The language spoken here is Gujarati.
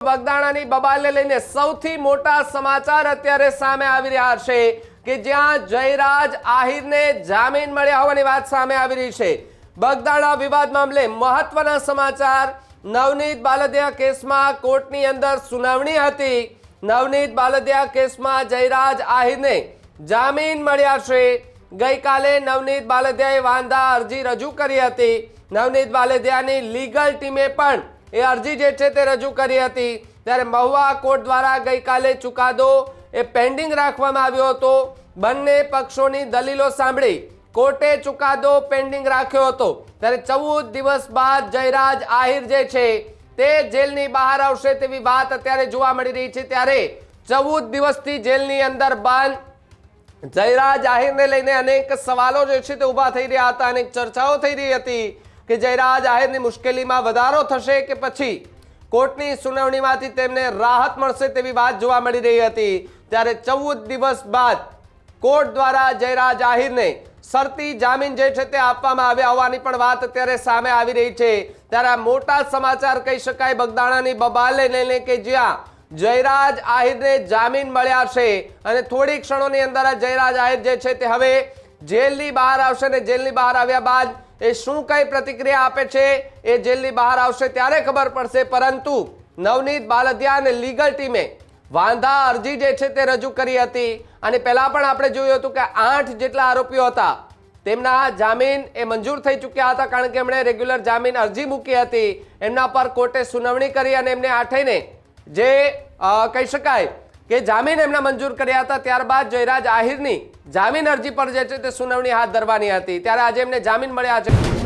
બગદાણાની બબાલને લઈને સૌથી મોટા સમાચાર અત્યારે સામે આવી રહ્યા છે કે જ્યાં જયરાજ આહિરને જામીન મળ્યા હોવાની વાત સામે આવી રહી છે। બગદાણા વિવાદ મામલે મહત્વના સમાચાર। નવનીત બાલદિયા કેસમાં કોર્ટની અંદર સુનાવણી હતી। નવનીત બાલદિયા કેસમાં જયરાજ આહિરને જામીન મળ્યા છે। ગઈકાલે નવનીત બાલદિયાએ વાંધા અરજી રજૂ કરી હતી। નવનીત બાલદિયાની લીગલ ટીમે પણ એ અરજી જે છે તે રજૂ કરી હતી। ત્યારે મહુવા કોર્ટ દ્વારા ગઈકાલે ચુકાદો એ પેન્ડિંગ રાખવામાં આવ્યો હતો। બંને પક્ષોની દલીલો સાંભળી કોર્ટે ચુકાદો પેન્ડિંગ રાખ્યો હતો। ત્યારે 14 દિવસ બાદ જયરાજ આહિર જે છે તે જેલની બહાર આવશે તેવી વાત અત્યારે જોવા મળી રહી છે। ત્યારે 14 દિવસથી જેલની અંદર બંધ જયરાજ આહિરને લઈને અનેક સવાલો જે છે તે ઊભા થઈ રહ્યા હતા। અનેક ચર્ચાઓ થઈ રહી હતી કે જયરાજ આહિરની મુશ્કેલીમાં વધારો થશે કે પછી કોર્ટની સુનાવણીમાંથી તેમને રાહત મળશે તેવી વાત જોવા મળી રહી હતી। ત્યારે 14 દિવસ બાદ કોર્ટ દ્વારા જયરાજ આહિરને શરતી જામીન જે છે તે આપવામાં આવ્યા હોવાની પણ વાત અત્યારે સામે આવી રહી છે। ત્યારે આ મોટા સમાચાર કહી શકાય બગદાણાની બબાલને લઈને કે જ્યાં જયરાજ આહિરને જામીન મળ્યા છે અને થોડી ક્ષણોની અંદર જયરાજ આહિર જે છે તે હવે જેલની બહાર આવશે અને જેલની બહાર આવ્યા બાદ એ શું કઈ પ્રતિક્રિયા આપે છે એ જેલની બહાર આવશે ત્યારે ખબર પડશે। પરંતુ નવનીત બાલદિયા અને લીગલ ટીમે વાંધા અરજી જે છે તે રજૂ કરી હતી અને પહેલા પણ આપણે જોયું હતું કે 8 જેટલા આરોપીઓ હતા તેમના જામીન એ મંજૂર થઈ ચૂક્યા હતા કારણ કે એમણે રેગ્યુલર જામીન અરજી મૂકી હતી। એમના પર કોર્ટે સુનાવણી કરી અને એમને આઠેયને જે કહી શકાય કે જામીન એમના મંજૂર કર્યા હતા। ત્યારબાદ જયરાજ આહિરની જામીન અરજી પર જે છે તે સુનાવણી હાથ ધરવાની હતી। ત્યારે આજે એમને જામીન મળ્યા છે।